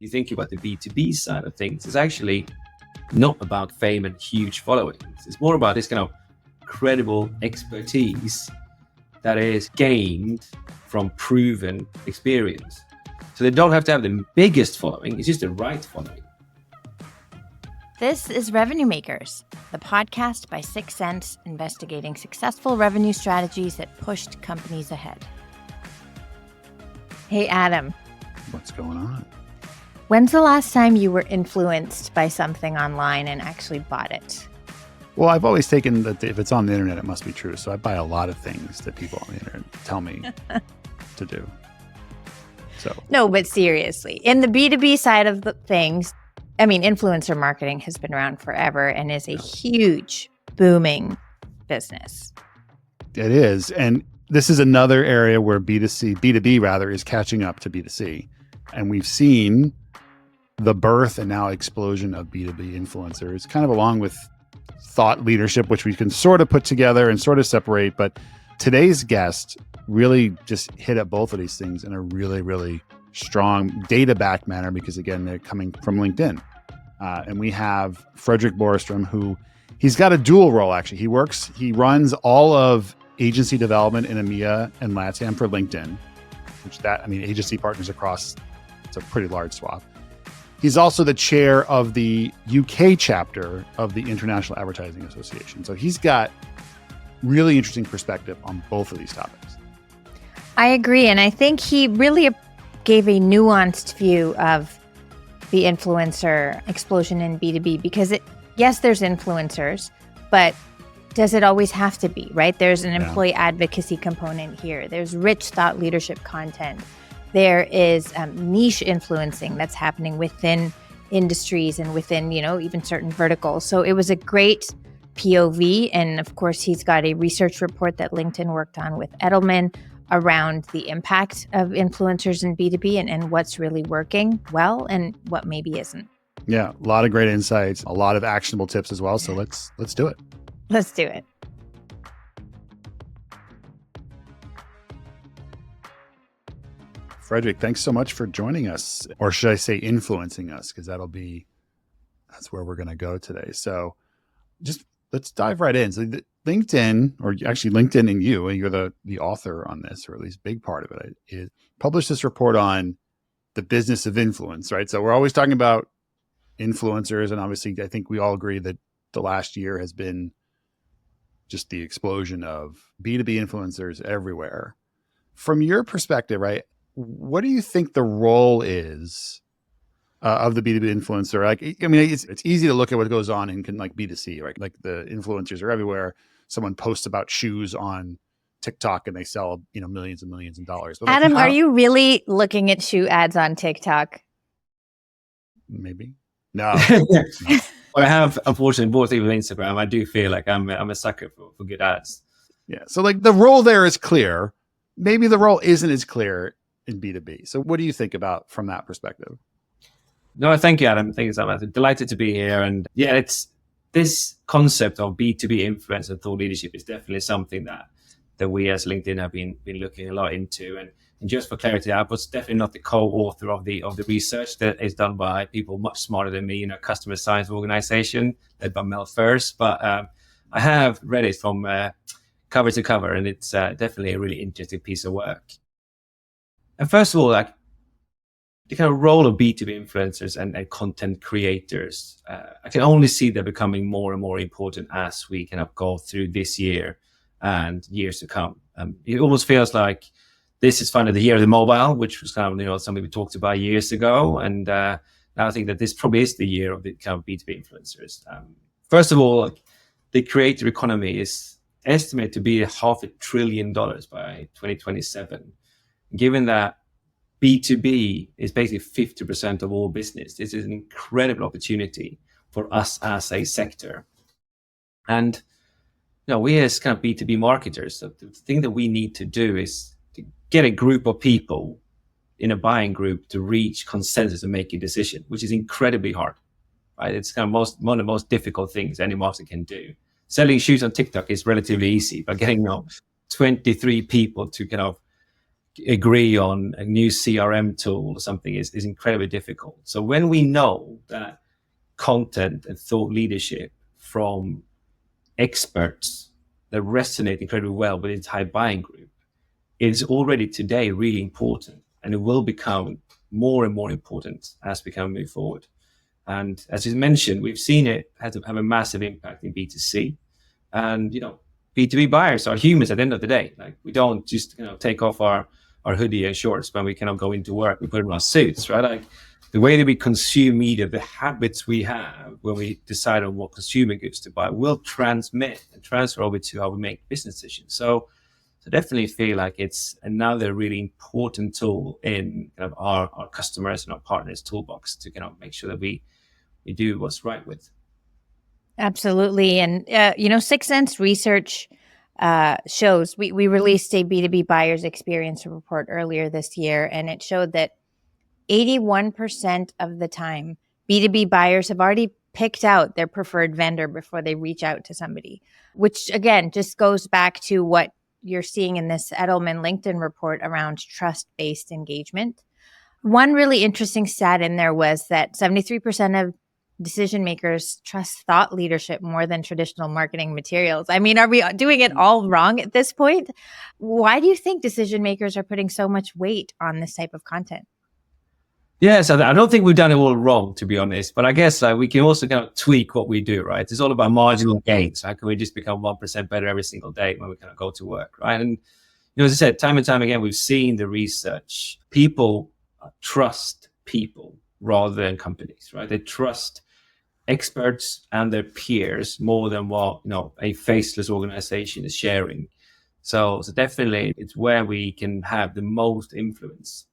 You think about the B2B side of things, it's actually not about fame and huge followings. It's more about this kind of credible expertise that is gained from proven experience. So they don't have to have the biggest following, it's just the right following. This is Revenue Makers, the podcast by 6 Sense, investigating successful revenue strategies that pushed companies ahead. Hey, Adam. What's going on? When's the last time you were influenced by something online and actually bought it? Well, I've always taken that if it's on the internet, it must be true. So I buy a lot of things that people on the internet tell me to do. So no, but seriously, in the B2B side of the things, I mean, influencer marketing has been around forever and is a huge, booming business. It is. And this is another area where B2B rather, is catching up to B2C. And we've seen the birth and now explosion of B2B influencers, kind of along with thought leadership, which we can sort of put together and sort of separate. But today's guest really just hit at both of these things in a really, really strong data-backed manner, because again, they're coming from LinkedIn. And we have Fredrik Borestrom, who he's got a dual role, actually. He runs all of agency development in EMEA and LATAM for LinkedIn, agency partners across, it's a pretty large swath. He's also the chair of the UK chapter of the International Advertising Association. So he's got really interesting perspective on both of these topics. I agree. And I think he really gave a nuanced view of the influencer explosion in B2B, because yes, there's influencers, but does it always have to be, right? There's an employee advocacy component here. There's rich thought leadership content. There is niche influencing that's happening within industries and within, even certain verticals. So it was a great POV. And of course, he's got a research report that LinkedIn worked on with Edelman around the impact of influencers in B2B and what's really working well and what maybe isn't. Yeah, a lot of great insights, a lot of actionable tips as well. So let's do it. Let's do it. Fredrik, thanks so much for joining us, or should I say influencing us, because that's where we're going to go today. So just let's dive right in. So LinkedIn, or actually LinkedIn and you're the author on this, or at least big part of it, published this report on the business of influence, right? So we're always talking about influencers, and obviously I think we all agree that the last year has been just the explosion of B2B influencers everywhere. From your perspective, right, what do you think the role is of the B2B influencer? It's easy to look at what goes on in like B2C, right? Like the influencers are everywhere. Someone posts about shoes on TikTok and they sell, millions and millions of dollars. But Adam, are you really looking at shoe ads on TikTok? Maybe. No. I have, unfortunately, bought even Instagram. I do feel like I'm a sucker for good ads. Yeah. So like the role there is clear. Maybe the role isn't as clear in B2B. So what do you think about from that perspective? No, thank you, Adam. Thank you so much. Delighted to be here. And yeah, it's this concept of B2B influence and thought leadership is definitely something that we as LinkedIn have been looking a lot into. And just for clarity, I was definitely not the co-author of the research that is done by people much smarter than me, customer science organization led by Mel First. But I have read it from cover to cover, and it's definitely a really interesting piece of work. And first of all, like the kind of role of B2B influencers and content creators, I can only see they're becoming more and more important as we kind of go through this year and years to come. It almost feels like this is finally the year of the mobile, which was kind of something we talked about years ago. And now I think that this probably is the year of the kind of B2B influencers. First of all, the creator economy is estimated to be $500 billion by 2027. Given that B2B is basically 50% of all business, this is an incredible opportunity for us as a sector. And we as kind of B2B marketers, the thing that we need to do is to get a group of people in a buying group to reach consensus and make a decision, which is incredibly hard, right? It's kind of one of the most difficult things any marketer can do. Selling shoes on TikTok is relatively easy, but getting 23 people to kind of agree on a new CRM tool or something is incredibly difficult. So when we know that content and thought leadership from experts that resonate incredibly well with the entire buying group is already today really important, and it will become more and more important as we can move forward. And as you mentioned, we've seen it have a massive impact in B2C. And, B2B buyers are humans at the end of the day. Like, we don't just, take off our hoodie and shorts when we cannot go into work. We put on our suits, right? Like, the way that we consume media, the habits we have when we decide on what consumer goods to buy will transmit and transfer over to how we make business decisions. So definitely feel like it's another really important tool in kind of our customers and our partners' toolbox to make sure that we do what's right with. Absolutely. And, Sixth Sense research shows, we released a B2B buyer's experience report earlier this year, and it showed that 81% of the time, B2B buyers have already picked out their preferred vendor before they reach out to somebody, which again, just goes back to what you're seeing in this Edelman LinkedIn report around trust-based engagement. One really interesting stat in there was that 73% of decision makers trust thought leadership more than traditional marketing materials. I mean, are we doing it all wrong at this point? Why do you think decision makers are putting so much weight on this type of content? Yes, I don't think we've done it all wrong, to be honest. But I guess we can also kind of tweak what we do, right? It's all about marginal gains. How can we just become 1% better every single day when we kind of go to work, right? And as I said, time and time again, we've seen the research. People trust people rather than companies, right? They trust experts and their peers more than what a faceless organization is sharing. So definitely, it's where we can have the most influence.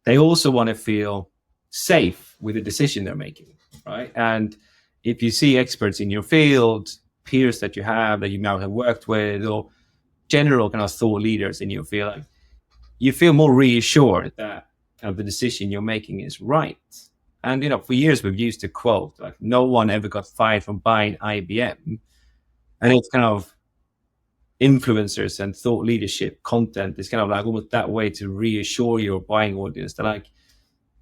They also want to feel safe with the decision they're making, right? And if you see experts in your field, peers that you have that you now have worked with, or general kind of thought leaders in your field, you feel more reassured that the decision you're making is right. And for years we've used the quote like, "No one ever got fired from buying IBM," and it's kind of influencers and thought leadership content is kind of like almost that way to reassure your buying audience that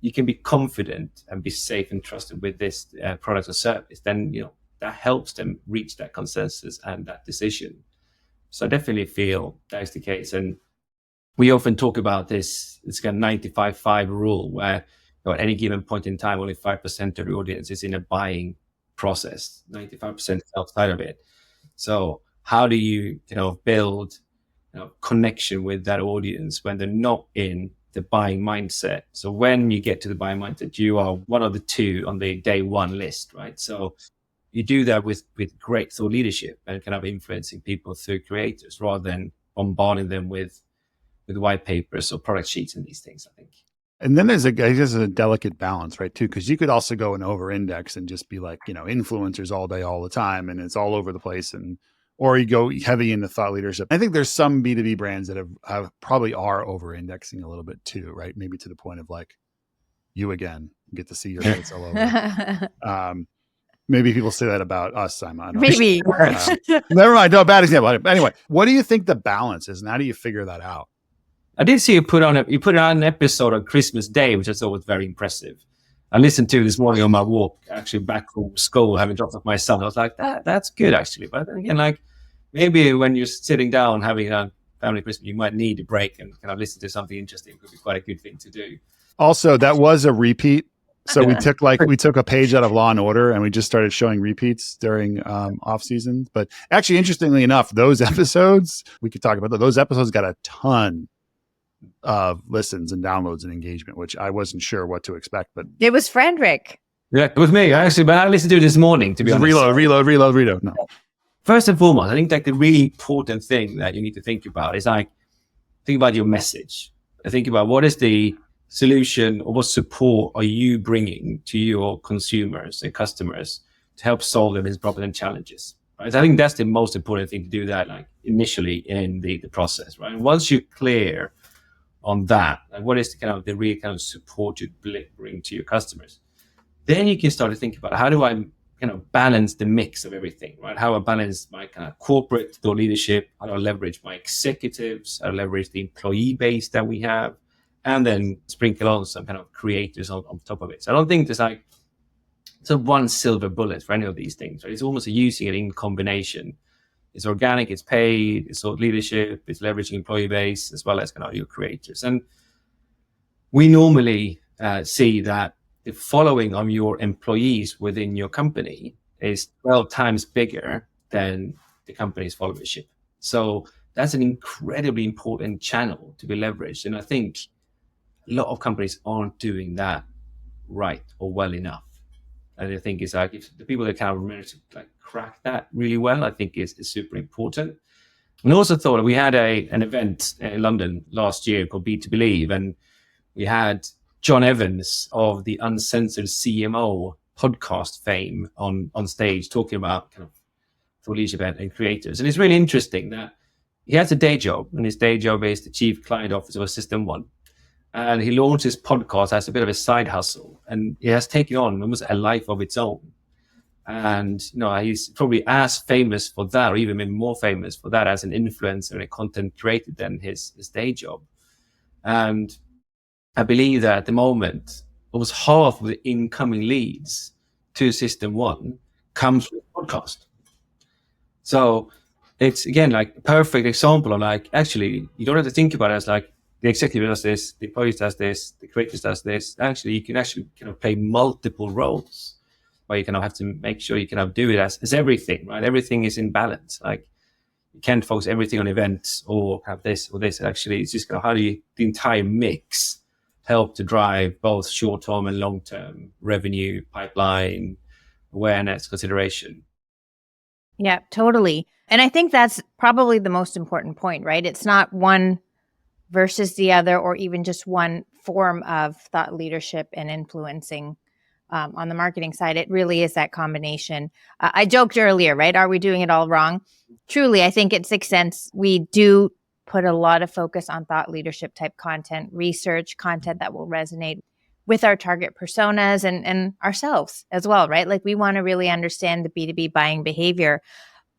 you can be confident and be safe and trusted with this product or service. Then that helps them reach that consensus and that decision. So I definitely feel that is the case. And we often talk about this kind of 95-5 rule, where at any given point in time, only 5% of the audience is in a buying process, 95% outside of it. So how do you build connection with that audience when they're not in the buying mindset? So when you get to the buying mindset, you are one of the two on the day one list, right? So you do that with great thought leadership and kind of influencing people through creators rather than bombarding them with white papers or product sheets and these things, I think. And then there's a delicate balance, right, too, because you could also go and over-index and just be like, influencers all day, all the time, and it's all over the place, or you go heavy into thought leadership. I think there's some B2B brands that have probably are over-indexing a little bit too, right? Maybe to the point of like, you again, get to see your face all over. Maybe people say that about us, Simon. Maybe. Never mind. No, bad example. Anyway, what do you think the balance is, and how do you figure that out? I did see you put on an episode on Christmas Day, which I thought was very impressive. I listened to this morning on my walk, actually back from school, having dropped off my son. I was like, that's good, actually. But again, maybe when you're sitting down having a family Christmas, you might need a break and kind of listen to something interesting. It could be quite a good thing to do. Also, that was a repeat. So we took a page out of Law and Order and we just started showing repeats during off season. But actually, interestingly enough, those episodes, we could talk about those episodes got a ton of listens and downloads and engagement, which I wasn't sure what to expect, but it was Fredrik. Yeah, it was me actually, but I listened to it this morning, to be honest. Reload. No. First and foremost, I think the really important thing that you need to think about is think about your message. Think about what is the solution or what support are you bringing to your consumers and customers to help solve them his problems and challenges. Right? So I think that's the most important thing to do that initially in the process, right? And once you're clear on that, what is the real kind of support you bring to your customers, then you can start to think about how do I kind of balance the mix of everything, right? How I balance my kind of corporate thought leadership, how do I leverage my executives, how do I leverage the employee base that we have, and then sprinkle on some kind of creators on top of it. So I don't think there's like one silver bullet for any of these things, right? It's almost using it in combination. It's organic, it's paid, it's thought leadership, it's leveraging employee base as well as kind of your creators. And we normally see that the following of your employees within your company is 12 times bigger than the company's followership. So that's an incredibly important channel to be leveraged. And I think a lot of companies aren't doing that right or well enough. And I think it's like if the people that kind of remember to like crack that really well, I think is super important. And I also thought we had an event in London last year called B2B Believe, and we had John Evans of the Uncensored CMO podcast fame on stage talking about kind of thought leadership and creators. And it's really interesting that he has a day job, and his day job is the chief client officer of System One. And he launched his podcast as a bit of a side hustle, and he has taken on almost a life of its own. And he's probably as famous for that, or even maybe more famous for that as an influencer and a content creator than his day job. And I believe that at the moment, almost half of the incoming leads to System One comes from podcast. So it's again like a perfect example of like, actually, you don't have to think about it as like the executive does this, the employee does this, the creators does this. Actually, you can actually kind of play multiple roles, where you kind of have to make sure you kind of do it as everything, right? Everything is in balance. Like you can't focus everything on events or have this or this. Actually, it's just kind of how do you, the entire mix help to drive both short-term and long-term revenue, pipeline, awareness, consideration. Yeah, totally. And I think that's probably the most important point, right? It's not one versus the other, or even just one form of thought leadership and influencing on the marketing side. It really is that combination. I joked earlier, right? Are we doing it all wrong? Truly, I think at 6 Sense, we do put a lot of focus on thought leadership type content, research content that will resonate with our target personas and ourselves as well, right? Like we want to really understand the B2B buying behavior.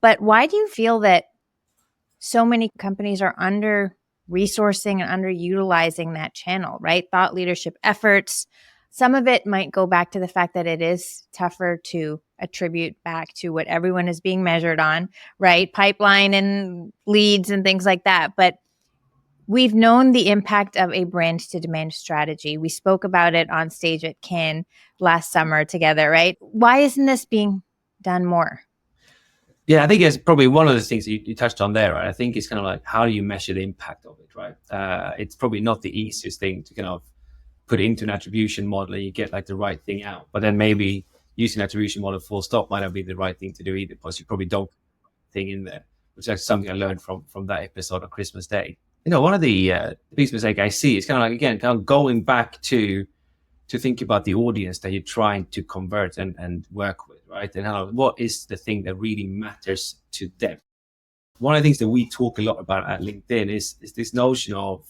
But why do you feel that so many companies are under resourcing and underutilizing that channel, right? Thought leadership efforts. Some of it might go back to the fact that it is tougher to attribute back to what everyone is being measured on, right? Pipeline and leads and things like that. But we've known the impact of a brand to demand strategy. We spoke about it on stage at Cannes last summer together, right? Why isn't this being done more? Yeah, I think it's probably one of the things you touched on there, right? I think it's kind of like, how do you measure the impact of it, right? It's probably not the easiest thing to kind of put into an attribution model and you get like the right thing out. But then maybe using an attribution model full stop might not be the right thing to do either, because you probably don't thing in there, which is something I learned from that episode on Christmas Day. One of the biggest mistake I see is kind of like, again, kind of going back to think about the audience that you're trying to convert and work with, right? And what is the thing that really matters to them? One of the things that we talk a lot about at LinkedIn is this notion of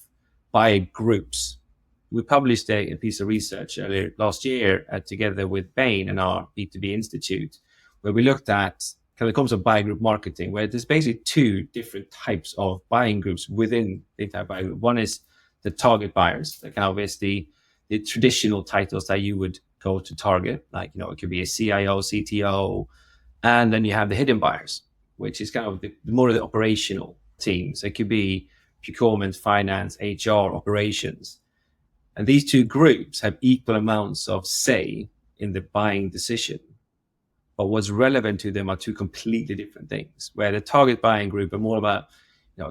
buyer groups. We published a piece of research earlier last year together with Bain and our B2B Institute, where we looked at kind of the concept of buyer group marketing, where there's basically two different types of buying groups within the entire buyer group. One is the target buyers, that kind of is the traditional titles that you would go to target, like, it could be a CIO, CTO, and then you have the hidden buyers, which is kind of the more of the operational teams. It could be procurement, finance, HR, operations. And these two groups have equal amounts of say in the buying decision. But what's relevant to them are two completely different things, where the target buying group are more about,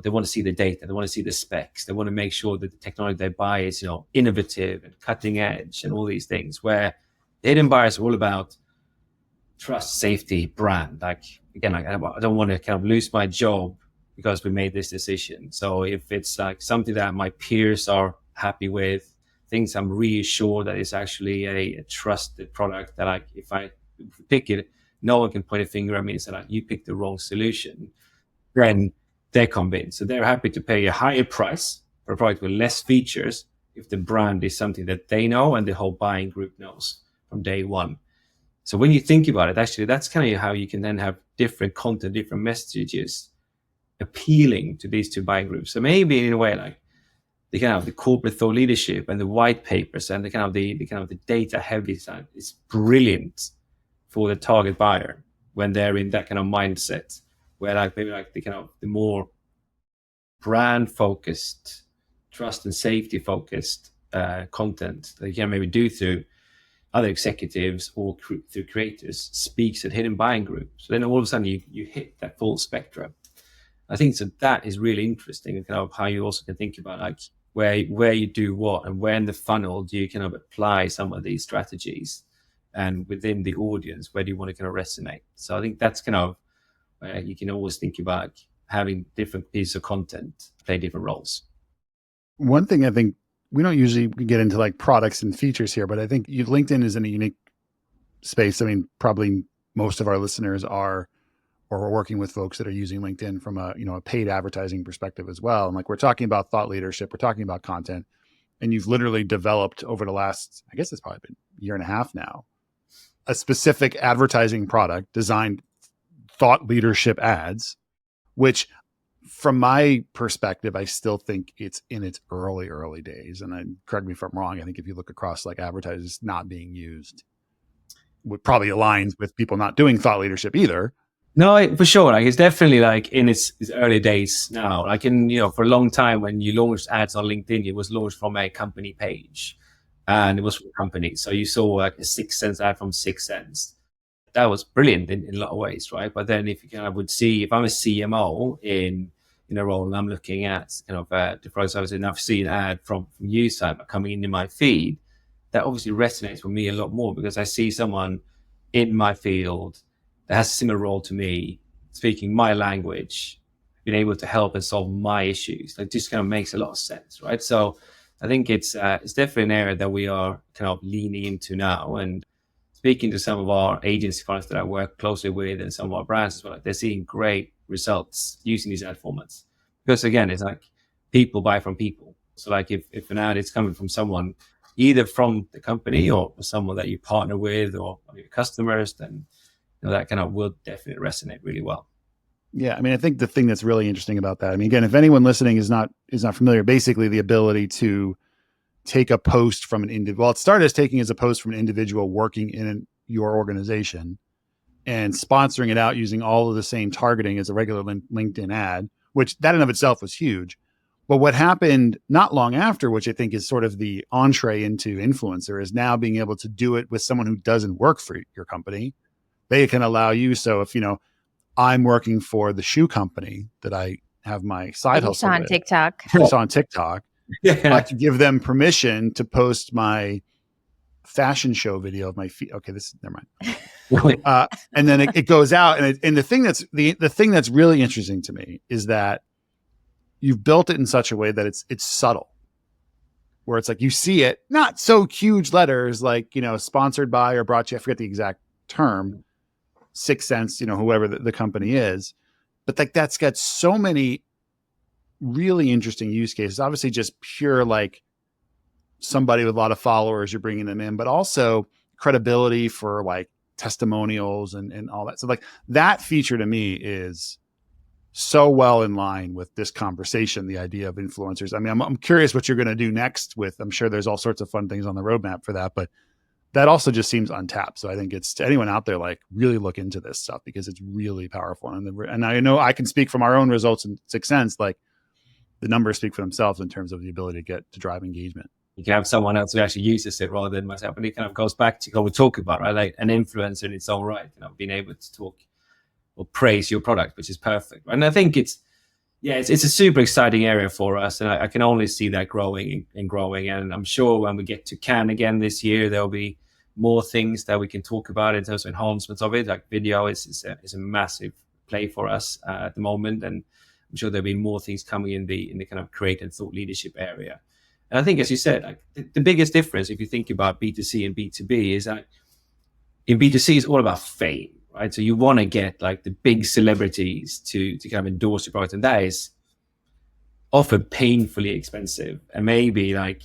they want to see the data, they want to see the specs, they want to make sure that the technology they buy is, innovative and cutting edge and all these things, where the hidden buyers are all about trust, safety, brand. Like, again, I don't want to kind of lose my job because we made this decision. So if it's like something that my peers are happy with, things I'm reassured that it's actually a trusted product, that like if I pick it, no one can point a finger at me and say like, you picked the wrong solution, then they're convinced. So they're happy to pay a higher price for a product with less features if the brand is something that they know and the whole buying group knows from day one. So when you think about it, actually, that's kind of how you can then have different content, different messages appealing to these two buying groups. So maybe in a way, like the kind of the corporate thought leadership and the white papers and the kind of the data heavy side is brilliant for the target buyer when they're in that kind of mindset, where like maybe like the kind of the more brand focused, trust and safety focused content that you can maybe do through other executives or through creators speaks at hidden buying groups. So then all of a sudden you hit that full spectrum. I think so that is really interesting, and kind of how you also can think about like where you do what and where in the funnel do you kind of apply some of these strategies, and within the audience, where do you want to kind of resonate. So I think that's kind of where you can always think about having different pieces of content play different roles. One thing I think we don't usually get into like products and features here, but I think LinkedIn is in a unique space. I mean, probably most of our listeners are, or we're working with folks that are using LinkedIn from a, a paid advertising perspective as well. And like, we're talking about thought leadership, we're talking about content, and you've literally developed over the last, I guess it's probably been a year and a half now, a specific advertising product designed thought leadership ads, which from my perspective, I still think it's in its early days. And correct me if I'm wrong. I think if you look across like advertisers not being used, what probably aligns with people not doing thought leadership either. No, for sure. Like it's definitely like in its early days now. Like for a long time when you launched ads on LinkedIn, it was launched from a company page, and it was from a company. So you saw like a 6 cents ad from 6 cents. That was brilliant in a lot of ways, right? But then if you kind of would see, if I'm a CMO in a role and I'm looking at the product service, and I've seen an ad from you side coming into my feed, that obviously resonates with me a lot more, because I see someone in my field that has a similar role to me, speaking my language, being able to help and solve my issues. That just kind of makes a lot of sense, right? So I think it's definitely an area that we are kind of leaning into now. And speaking to some of our agency partners that I work closely with and some of our brands as well, they're seeing great results using these ad formats. Because again, it's like people buy from people. So like if an ad is coming from someone, either from the company or someone that you partner with or your customers, then that kind of will definitely resonate really well. Yeah. I mean, I think the thing that's really interesting about that, I mean, again, if anyone listening is not familiar, basically the ability to take a post from an individual, well, it started as taking as a post from an individual working in your organization and sponsoring it out using all of the same targeting as a regular LinkedIn ad, which that in of itself was huge. But what happened not long after, which I think is sort of the entree into influencer, is now being able to do it with someone who doesn't work for your company. They can allow you. So if, I'm working for the shoe company that I have my side hustle saw on with, TikTok. I saw on TikTok, Yeah. I could give them permission to post my fashion show video of my feet. Okay, never mind. And then it goes out, and the thing that's the thing that's really interesting to me is that you've built it in such a way that it's subtle, where it's like you see it, not so huge letters like sponsored by or brought to you. I forget the exact term, 6 cents, whoever the company is, but like that's got so many really interesting use cases. Obviously, just pure like somebody with a lot of followers, you're bringing them in, but also credibility for like testimonials and all that. So like that feature to me is so well in line with this conversation, the idea of influencers. I mean, I'm curious what you're going to do next with, I'm sure there's all sorts of fun things on the roadmap for that, but that also just seems untapped. So I think it's to anyone out there, like really look into this stuff because it's really powerful. And I know I can speak from our own results in 6 cents, like the numbers speak for themselves in terms of the ability to drive engagement. You can have someone else who actually uses it rather than myself. And it kind of goes back to what we talk about, right? Like an influencer in its own right, being able to talk or praise your product, which is perfect. And I think it's a super exciting area for us. And I can only see that growing and growing. And I'm sure when we get to Cannes again this year, there'll be more things that we can talk about in terms of enhancements of it. Like video is a massive play for us at the moment. And I'm sure there'll be more things coming in the kind of creative thought leadership area. And I think, as you said, like the biggest difference, if you think about B2C and B2B, is that in B2C, it's all about fame, right? So you want to get like the big celebrities to kind of endorse your product. And that is often painfully expensive. And maybe like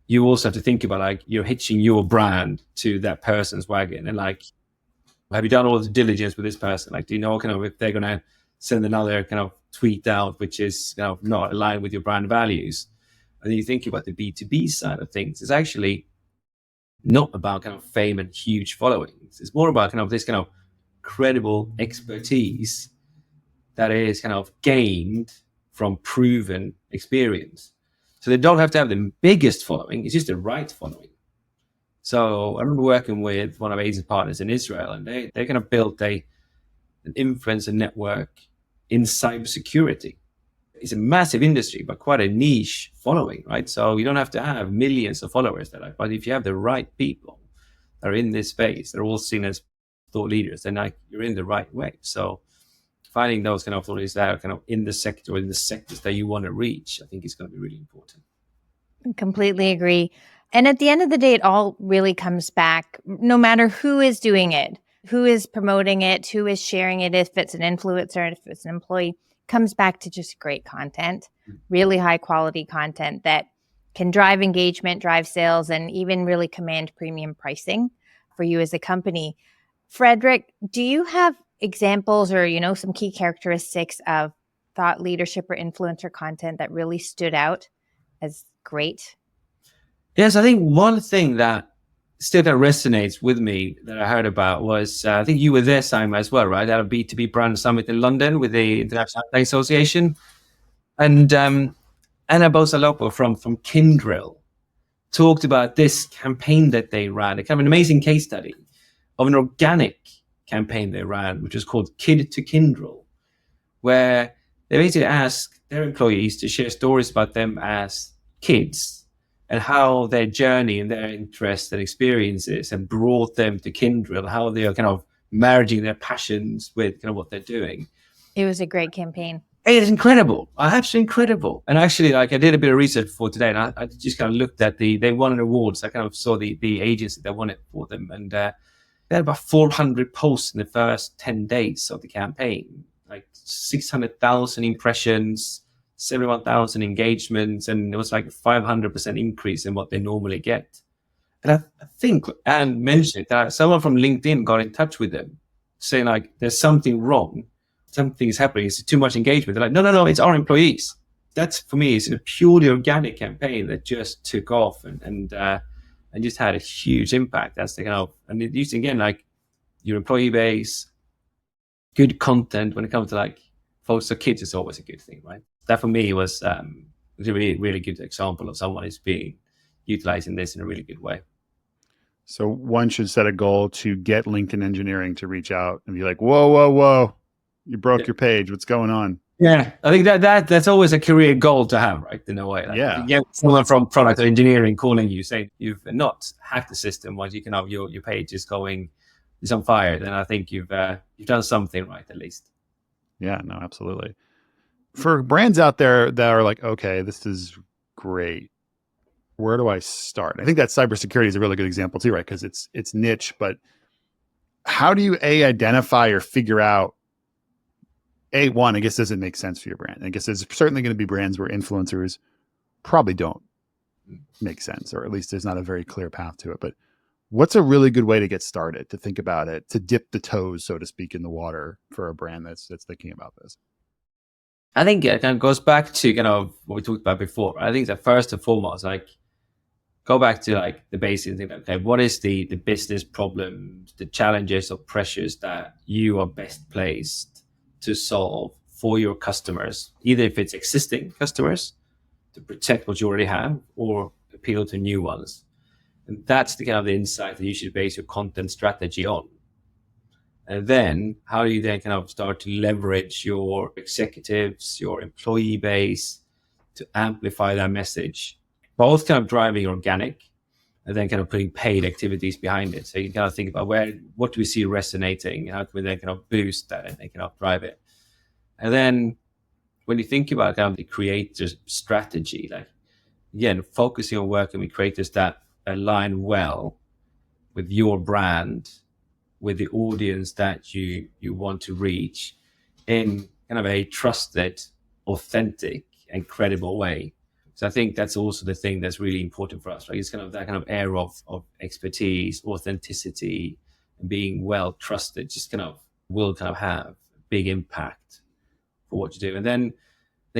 you also have to think about like you're hitching your brand to that person's wagon, and like, have you done all the diligence with this person? Like, do you know kind of if they're going to send another kind of tweet out which is kind of not aligned with your brand values? And then you think about the B2B side of things. It's actually not about kind of fame and huge followings. It's more about kind of this kind of credible expertise that is kind of gained from proven experience. So they don't have to have the biggest following, it's just the right following. So I remember working with one of Aiden's partners in Israel, and they kind of built an influencer network in cybersecurity. It's a massive industry, but quite a niche following, right? So you don't have to have millions of followers there, but if you have the right people that are in this space, they're all seen as thought leaders, then like you're in the right way. So finding those kind of thought leaders that are kind of in the sector or in the sectors that you want to reach, I think is going to be really important. Completely agree. And at the end of the day, it all really comes back, no matter who is doing it, who is promoting it, who is sharing it, if it's an influencer, if it's an employee, comes back to just great content, really high quality content that can drive engagement, drive sales, and even really command premium pricing for you as a company. Fredrik, do you have examples or, some key characteristics of thought leadership or influencer content that really stood out as great? Yes, I think one thing that still kind of resonates with me that I heard about was, I think you were there, Simon, as well, right? At a B2B brand summit in London with the International Association. And Anna Bosalopo from Kindrill talked about this campaign that they ran, a kind of an amazing case study of an organic campaign they ran, which was called Kid to Kindrill, where they basically asked their employees to share stories about them as kids and how their journey and their interests and experiences have brought them to Kindrill, how they are kind of merging their passions with kind of what they're doing. It was a great campaign. It is incredible, absolutely incredible. And actually, like I did a bit of research for today, and I just kind of looked at they won an award. So I kind of saw the agency that won it for them, and they had about 400 posts in the first 10 days of the campaign, like 600,000 impressions, 71,000 engagements, and it was like a 500% increase in what they normally get. And I think Anne mentioned that someone from LinkedIn got in touch with them saying like, there's something wrong. Something is happening. It's too much engagement. They're like, no, it's our employees. That's, for me, it's a purely organic campaign that just took off and just had a huge impact. That's the kind of, and it used again, like your employee base, good content when it comes to like folks or kids is always a good thing, right? That for me was a really, really good example of someone who's being utilizing this in a really good way. So one should set a goal to get LinkedIn engineering to reach out and be like, whoa, you broke your page. What's going on? Yeah, I think that's always a career goal to have, right? In a way, like if you get someone from product or engineering calling you saying you've not hacked the system, once you can have your page is on fire, then I think you've done something right at least. Yeah, no, absolutely. For brands out there that are like, okay, this is great, where do I start? I think that cybersecurity is a really good example too, right? Because it's niche, but how do you identify or figure out one, I guess, does it make sense for your brand? I guess there's certainly going to be brands where influencers probably don't make sense, or at least there's not a very clear path to it. But what's a really good way to get started, to think about it, to dip the toes, so to speak, in the water for a brand that's thinking about this? I think it kind of goes back to kind of what we talked about before. I think that first and foremost, like go back to like the basics. Think, okay, what is the business problems, the challenges or pressures that you are best placed to solve for your customers, either if it's existing customers to protect what you already have or appeal to new ones. And that's the kind of the insight that you should base your content strategy on. And then how do you then kind of start to leverage your executives, your employee base to amplify that message, both kind of driving organic and then kind of putting paid activities behind it. So you kind of think about what do we see resonating, how can we then kind of boost that and then kind of drive it. And then when you think about kind of the creator's strategy, like again, focusing on working with creators that align well with your brand, with the audience that you want to reach in kind of a trusted, authentic and credible way. So I think that's also the thing that's really important for us, right? It's kind of that kind of air of expertise, authenticity, and being well trusted, just kind of will kind of have big impact for what you do. And then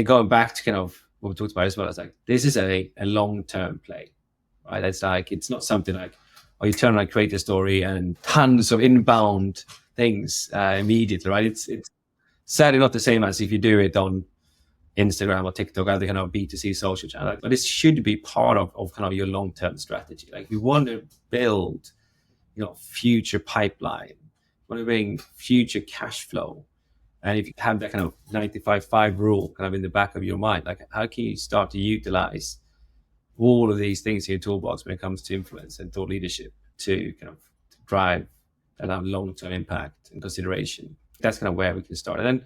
going back to kind of what we talked about as well, it's like, this is a long-term play, right? It's like, it's not something like, oh, you turn on, create a story and tons of inbound things immediately, right? It's sadly not the same as if you do it on Instagram or TikTok, other kind of B2C social channel. But it should be part of kind of your long-term strategy. Like, we want to build, future pipeline, we want to bring future cash flow. And if you have that kind of 95-5 rule kind of in the back of your mind, like, how can you start to utilize all of these things in your toolbox when it comes to influence and thought leadership to kind of drive that long-term impact and consideration? That's kind of where we can start. And then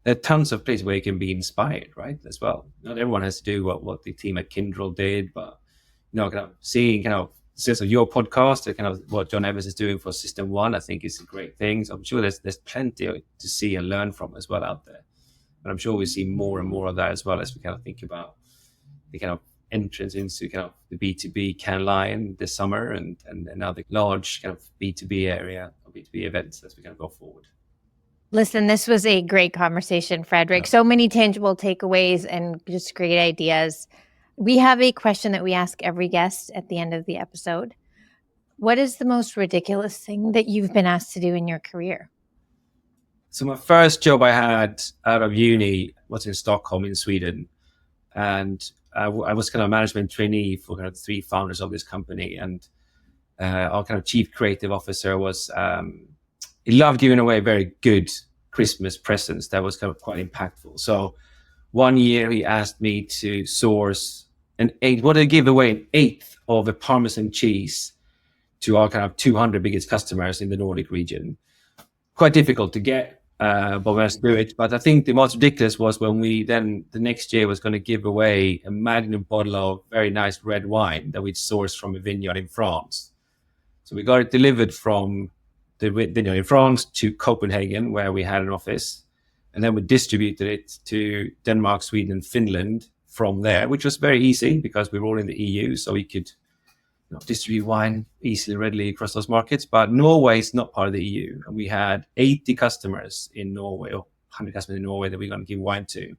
there are tons of places where you can be inspired, right, as well. Not everyone has to do what the team at Kyndryl did, but, kind of seeing kind of sense of your podcast, kind of what John Evans is doing for System 1, I think is a great thing. So I'm sure there's plenty to see and learn from as well out there. And I'm sure we see more and more of that as well as we kind of think about the kind of entrance into kind of the B2B Cannes Lion this summer and now the large kind of B2B area or B2B events as we kind of go forward. Listen, this was a great conversation, Fredrik. So many tangible takeaways and just great ideas. We have a question that we ask every guest at the end of the episode. What is the most ridiculous thing that you've been asked to do in your career? So my first job I had out of uni was in Stockholm in Sweden. And I was kind of a management trainee for kind of the three founders of this company. And our kind of chief creative officer was... he loved giving away very good Christmas presents that was kind of quite impactful. So one year he asked me to source give away an eighth of a Parmesan cheese to our kind of 200 biggest customers in the Nordic region. Quite difficult to get, but we managed to do it. But I think the most ridiculous was when we then the next year was going to give away a magnum bottle of very nice red wine that we'd sourced from a vineyard in France. So we got it delivered from the vineyard in France to Copenhagen, where we had an office, and then we distributed it to Denmark, Sweden, and Finland from there, which was very easy because we were all in the EU, so we could distribute wine easily, readily across those markets. But Norway is not part of the EU, and we had 80 customers in Norway, or 100 customers in Norway that we were going to give wine to,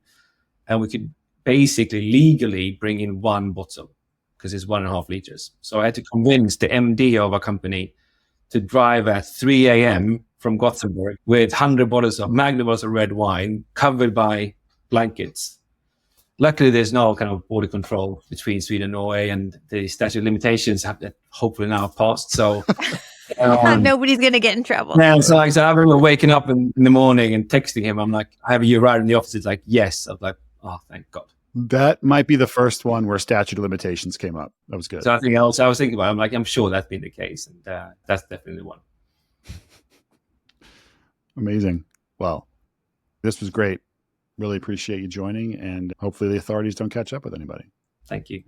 and we could basically legally bring in one bottle because it's 1.5 liters. So I had to convince the MD of our company to drive at 3 a.m. from Gothenburg with 100 bottles of magnum bottles of red wine covered by blankets. Luckily, there's no kind of border control between Sweden and Norway, and the statute of limitations have hopefully now passed. So nobody's going to get in trouble. Yeah, so I remember waking up in the morning and texting him. I'm like, have you arrived in the office? It's like, yes. I was like, oh, thank God. That might be the first one where statute of limitations came up. That was good. So I was thinking about it. I'm like, I'm sure that's been the case. And that's definitely the one. Amazing. Well, this was great. Really appreciate you joining, and hopefully the authorities don't catch up with anybody. Thank you.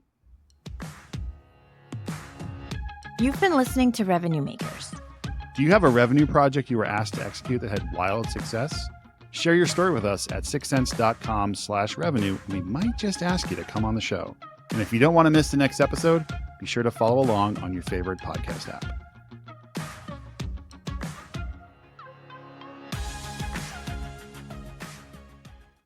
You've been listening to Revenue Makers. Do you have a revenue project you were asked to execute that had wild success? Share your story with us at sixthsense.com/revenue. We might just ask you to come on the show. And if you don't want to miss the next episode, be sure to follow along on your favorite podcast app.